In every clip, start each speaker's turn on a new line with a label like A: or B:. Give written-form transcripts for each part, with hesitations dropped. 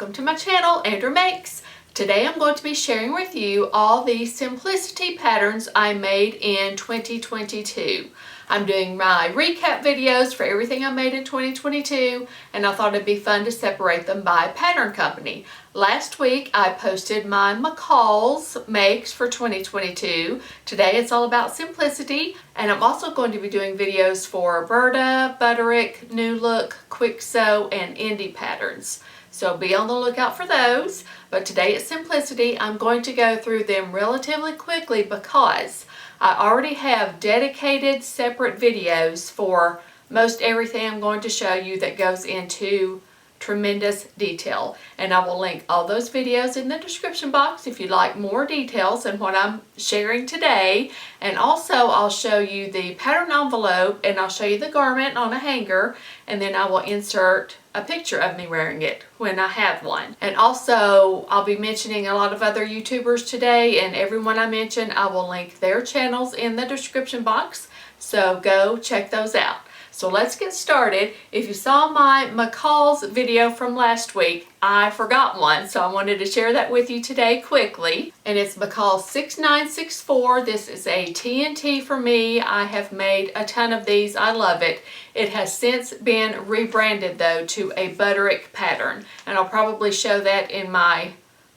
A: welcome to my channel, Andra Makes. Today I'm going to be sharing with you all the simplicity patterns I made in 2022. I'm doing my recap videos for everything I made in 2022, and I thought it'd be fun to separate them by pattern company. Last week I posted my McCall's makes for 2022. Today it's all about simplicity, and I'm also going to be doing videos for Berta, Butterick, New Look, Quick Sew, and Indie patterns. So be on the lookout for those. But today at Simplicity, I'm going to go through them relatively quickly because I already have dedicated separate videos for most everything I'm going to show you that goes into tremendous detail. And I will link all those videos in the description box if you'd like more details than what I'm sharing today. And also I'll show you the pattern envelope, and I'll show you the garment on a hanger, and then I will insert a picture of me wearing it when I have one. And also I'll be mentioning a lot of other YouTubers today, and everyone I mention I will link their channels in the description box, so go check those out. So let's get started. If you saw my McCall's video from last week, I forgot one, so I wanted to share that with you today quickly. And it's McCall's 6964. This is a TNT for me. I have made a ton of these. I love it. It has since been rebranded though to a Butterick pattern, and I'll probably show that in my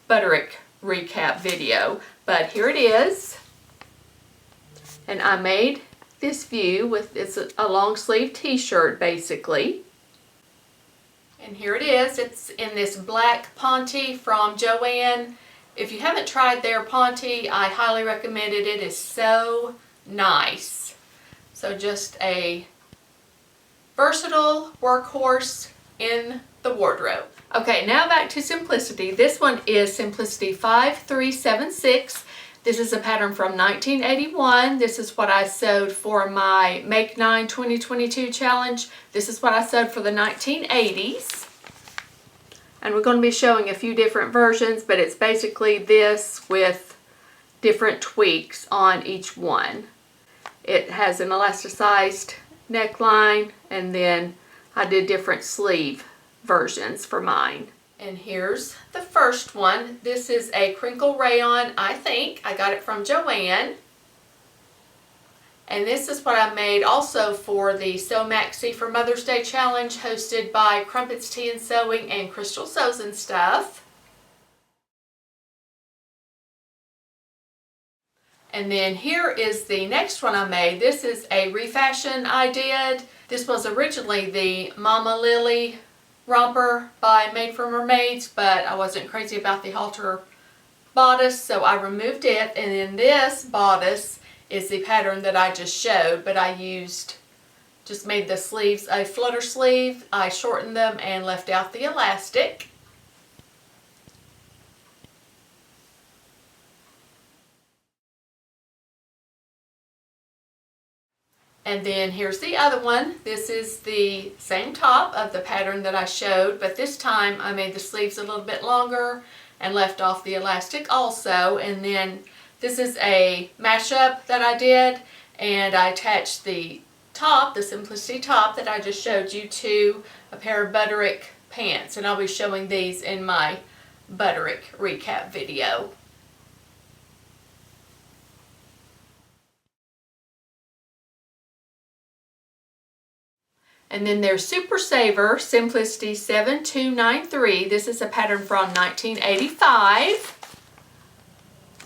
A: Butterick recap video. But here it is. And I made this view with, it's a long sleeve t-shirt basically. And here it is. It's in this black Ponte from Joann. If you haven't tried their Ponte, I highly recommend it. It is so nice. So just a versatile workhorse in the wardrobe. Okay, now back to Simplicity. This one is Simplicity 5376. This is a pattern from 1981. This is what I sewed for my Make 9 2022 challenge. This is what I sewed for the 1980s. And we're going to be showing a few different versions, but it's basically this with different tweaks on each one. It has an elasticized neckline, and then I did different sleeve versions for mine. And here's the first one. This is a crinkle rayon, I think. I got it from Joann. And this is what I made also for the Sew Maxi for Mother's Day challenge hosted by Crumpets Tea and Sewing and Crystal Sews and Stuff. And then here is the next one I made. This is a refashion I did. This was originally the Mama Lily romper by Made for Mermaids, but I wasn't crazy about the halter bodice, so I removed it. And then this bodice is the pattern that I just showed, but I just made the sleeves a flutter sleeve. I shortened them and left out the elastic. And then here's the other one. This is the same top of the pattern that I showed, but this time I made the sleeves a little bit longer and left off the elastic also. And then this is a mashup that I did, and I attached the top, the Simplicity top that I just showed you, to a pair of Butterick pants, and I'll be showing these in my Butterick recap video. And then there's Super Saver Simplicity 7293. This is a pattern from 1985.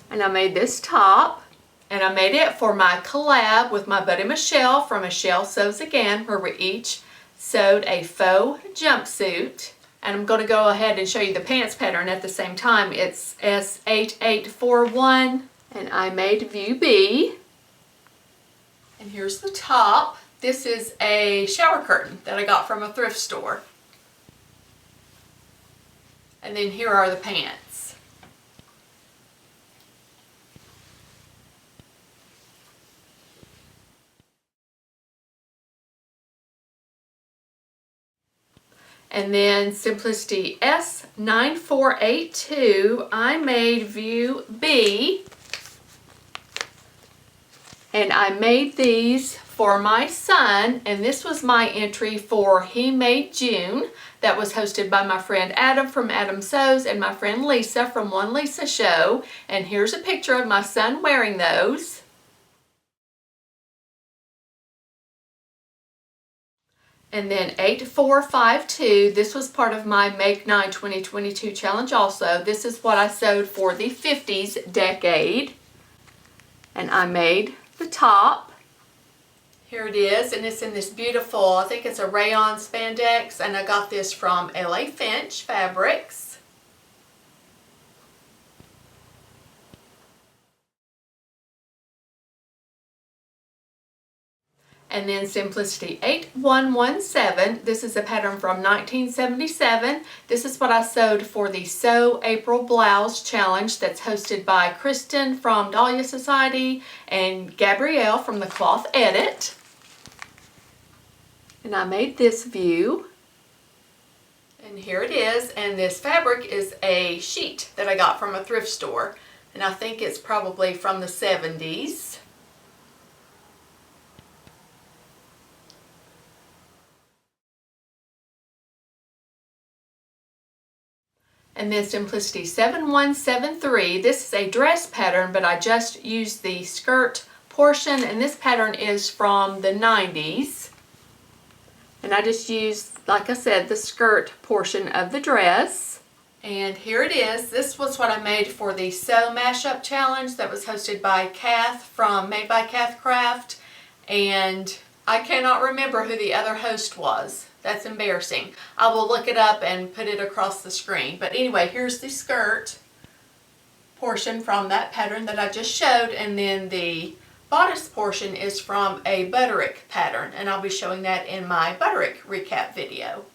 A: And I made this top. And I made it for my collab with my buddy Michelle from Michelle Sews Again, where we each sewed a faux jumpsuit. And I'm going to go ahead and show you the pants pattern at the same time. It's S8841. And I made view B. And here's the top. This is a shower curtain that I got from a thrift store. And then here are the pants. And then Simplicity S9482, I made view B. And I made these for my son, and this was my entry for He Made June. That was hosted by my friend Adam from Adam Sews and my friend Lisa from One Lisa Show. And here's a picture of my son wearing those. And then 8452, this was part of my Make 9 2022 challenge also. This is what I sewed for the 50s decade. And I made the top. Here it is, and it's in this beautiful, I think it's a rayon spandex, and I got this from LA Finch Fabrics. And then Simplicity 8117, this is a pattern from 1977. This is what I sewed for the Sew April Blouse Challenge that's hosted by Kristen from Dahlia Society and Gabrielle from the Cloth Edit. And I made this view. And here it is, and this fabric is a sheet that I got from a thrift store. And I think it's probably from the 70s. And then Simplicity 7173, this is a dress pattern, but I just used the skirt portion, and this pattern is from the 90s. And I just used, like I said, the skirt portion of the dress. And here it is. This was what I made for the Sew Mashup Challenge that was hosted by Kath from Made by Kath Craft. And I cannot remember who the other host was. That's embarrassing. I will look it up and put it across the screen. But anyway, here's the skirt portion from that pattern that I just showed, and then the bodice portion is from a Butterick pattern, and I'll be showing that in my Butterick recap video.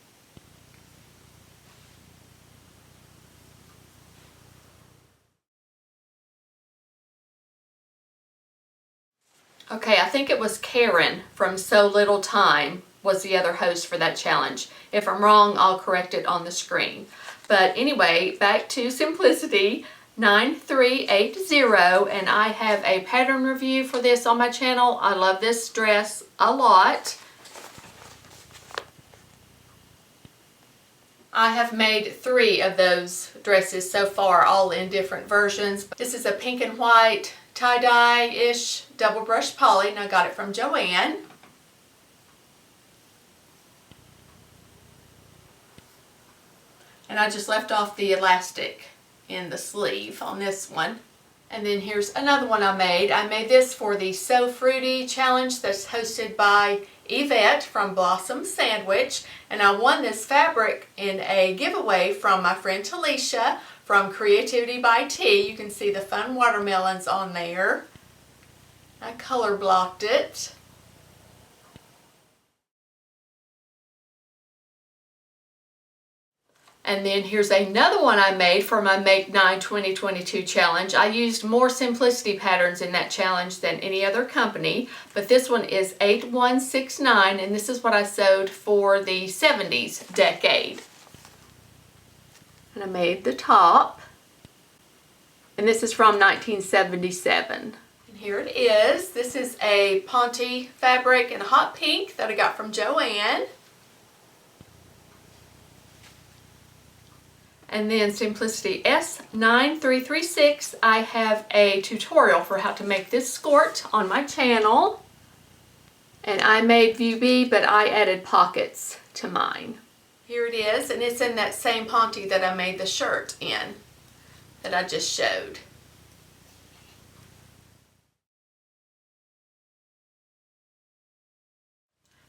A: Okay, I think it was Karen from So Little Time was the other host for that challenge. If I'm wrong, I'll correct it on the screen. But anyway, back to Simplicity 9380, and I have a pattern review for this on my channel. I love this dress a lot. I have made 3 of those dresses so far, all in different versions. This is a pink and white tie-dye-ish double brush poly, and I got it from Joanne. And I just left off the elastic in the sleeve on this one. And then here's another one I made. I made this for the So Fruity Challenge that's hosted by Yvette from Blossom Sandwich. And I won this fabric in a giveaway from my friend Talisha from Creativity by T. You can see the fun watermelons on there. I color blocked it. And then here's another one I made for my Make 9 2022 challenge. I used more Simplicity patterns in that challenge than any other company, but this one is 8169, and this is what I sewed for the 70s decade. And I made the top, and this is from 1977. And here it is. This is a Ponte fabric in hot pink that I got from Joanne. And then Simplicity S9336, I have a tutorial for how to make this skirt on my channel. And I made view B, but I added pockets to mine. Here it is, and it's in that same Ponte that I made the shirt in, that I just showed.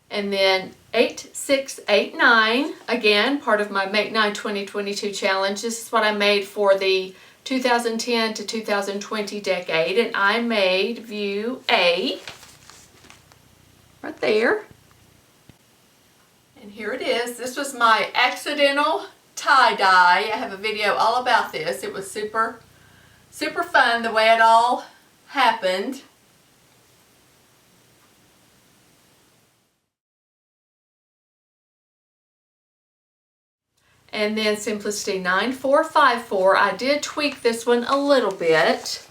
A: And then 8689, again, part of my Make 9 2022 challenge. This is what I made for the 2010 to 2020 decade, and I made view A right there. And here it is. This was my accidental tie-dye. I have a video all about this. It was super fun the way it all happened. And then Simplicity 9454, I did tweak this one a little bit,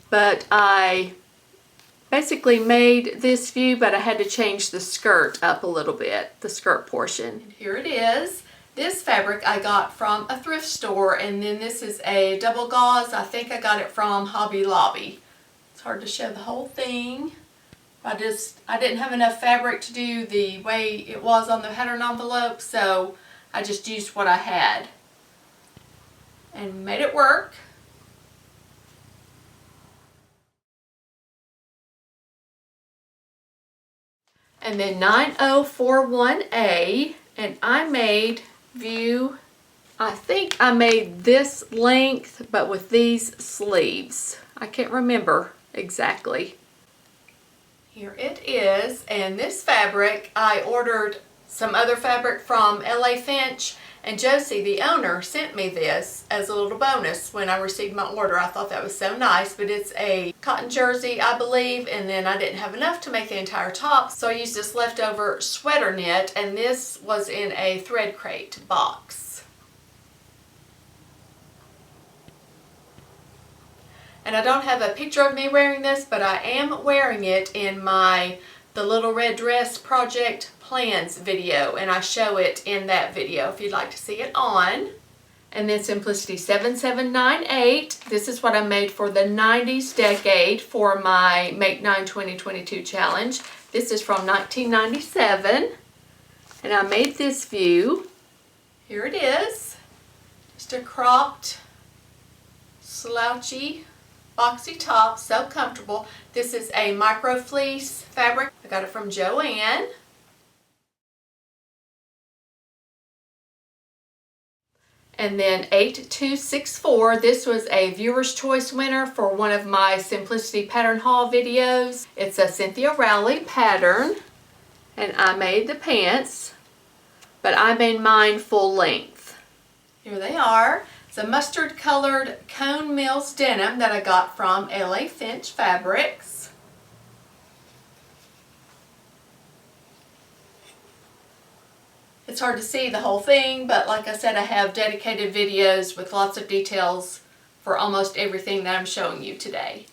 A: but I basically made this view, but I had to change the skirt up a little bit, the skirt portion. And here it is. This fabric I got from a thrift store, and then this is a double gauze. I think I got it from Hobby Lobby. It's hard to show the whole thing. I didn't have enough fabric to do the way it was on the pattern envelope, so I just used what I had and made it work. And then 9041A, and I made view, I think I made this length, but with these sleeves. I can't remember exactly. Here it is, and this fabric, I ordered some other fabric from LA Finch, and Josie, the owner, sent me this as a little bonus when I received my order. I thought that was so nice, but it's a cotton jersey, I believe, and then I didn't have enough to make the entire top, so I used this leftover sweater knit, and this was in a thread crate box. And I don't have a picture of me wearing this, but I am wearing it in the Little Red Dress Project Plans video, and I show it in that video if you'd like to see it on. And then Simplicity 7798. This is what I made for the 90s decade for my Make 9 2022 challenge. This is from 1997, and I made this view. Here it is. Just a cropped, slouchy, boxy top, so comfortable. This is a micro fleece fabric. I got it from Joann. And then 8264, this was a viewer's choice winner for one of my Simplicity pattern haul videos. It's a Cynthia Rowley pattern, and I made the pants, but I made mine full length. Here they are. It's a mustard colored Cone Mills denim that I got from LA Finch Fabrics. It's hard to see the whole thing, but like I said, I have dedicated videos with lots of details for almost everything that I'm showing you today.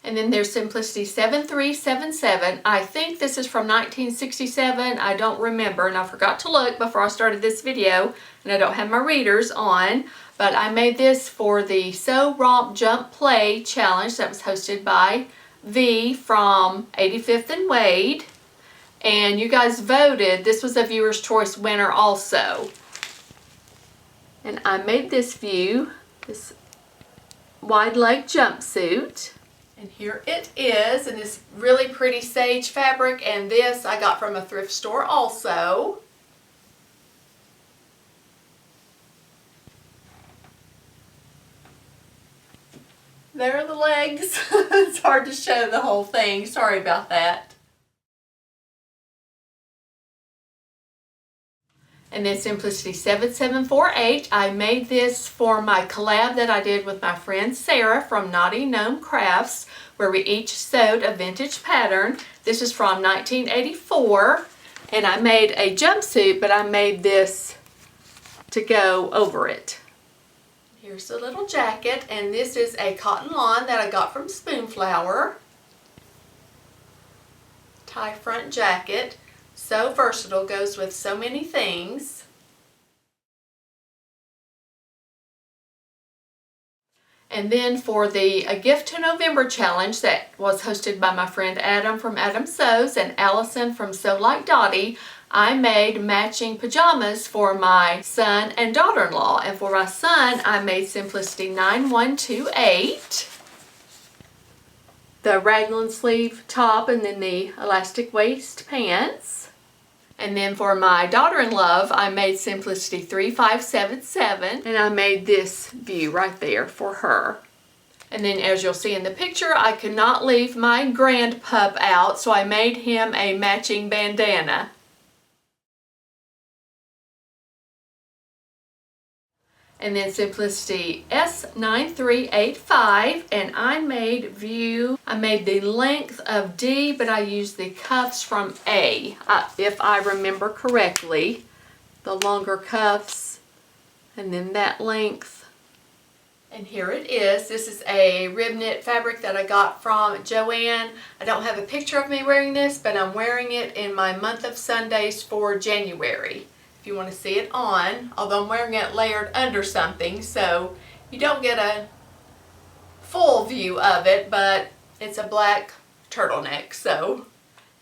A: And then there's Simplicity 7377. I think this is from 1967. I don't remember, and I forgot to look before I started this video, and I don't have my readers on, but I made this for the Sew Romp Jump Play challenge that was hosted by V from 85th and Wade, and you guys voted. This was a viewer's choice winner also, and I made this view, this wide leg jumpsuit, and here it is in this really pretty sage fabric, and this I got from a thrift store also. There are the legs. It's hard to show the whole thing. Sorry about that. And then Simplicity 7748. I made this for my collab that I did with my friend Sarah from Naughty Gnome Crafts, where we each sewed a vintage pattern. This is from 1984. And I made a jumpsuit, but I made this to go over it. Here's the little jacket, and this is a cotton lawn that I got from Spoonflower. Tie front jacket, so versatile, goes with so many things. And then for the A Gift to November challenge that was hosted by my friend Adam from Adam Sews and Allison from Sew Like Dottie, I made matching pajamas for my son and daughter-in-law. And for my son, I made Simplicity 9128. The raglan sleeve top and then the elastic waist pants. And then for my daughter-in-law, I made Simplicity 3577. And I made this view right there for her. And then as you'll see in the picture, I could not leave my grand pup out, so I made him a matching bandana. And then Simplicity S9385, and I made the length of D, but I used the cuffs from A, if I remember correctly. The longer cuffs, and then that length And here it is. This is a rib knit fabric that I got from Joann. I don't have a picture of me wearing this, but I'm wearing it in my month of Sundays for January. If you want to see it on, although I'm wearing it layered under something, so you don't get a full view of it, but it's a black turtleneck, so.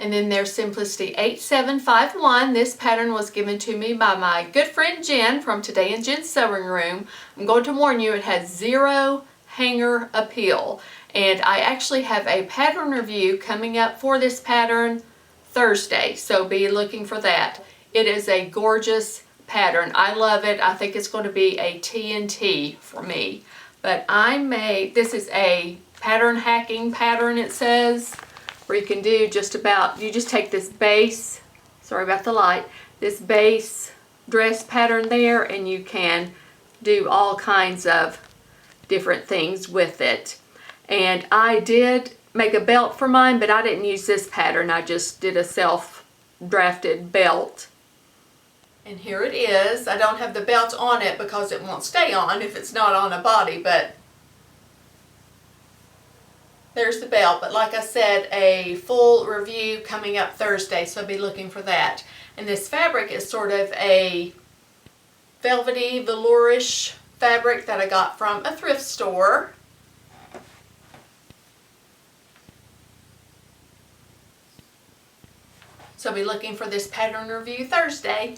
A: And then there's Simplicity 8751. This pattern was given to me by my good friend Jen from Today in Jen's Sewing Room. I'm going to warn you, it has zero hanger appeal. And I actually have a pattern review coming up for this pattern Thursday, so be looking for that. It is a gorgeous pattern. I love it. I think it's going to be a TNT for me. But this is a pattern hacking pattern, it says, where you can do just about, you just take this base, sorry about the light, this base dress pattern there, and you can do all kinds of different things with it. And I did make a belt for mine, but I didn't use this pattern. I just did a self-drafted belt. And here it is. I don't have the belt on it because it won't stay on if it's not on a body, but there's the belt. But like I said, a full review coming up Thursday, so be looking for that. And this fabric is sort of a velvety, velourish fabric that I got from a thrift store. So be looking for this pattern review Thursday.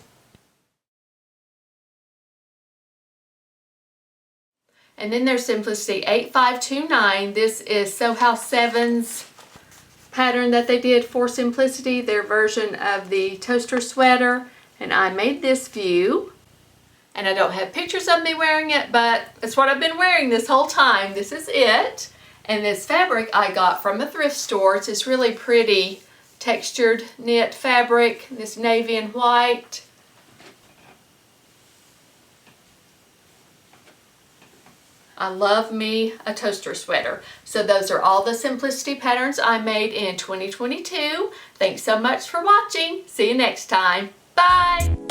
A: And then there's Simplicity 8529. This is Sew House 7's pattern that they did for Simplicity, their version of the toaster sweater. And I made this view. And I don't have pictures of me wearing it, but it's what I've been wearing this whole time. This is it. And this fabric I got from a thrift store. It's this really pretty textured knit fabric, this navy and white. I love me a toaster sweater. So those are all the Simplicity patterns I made in 2022. Thanks so much for watching. See you next time. Bye!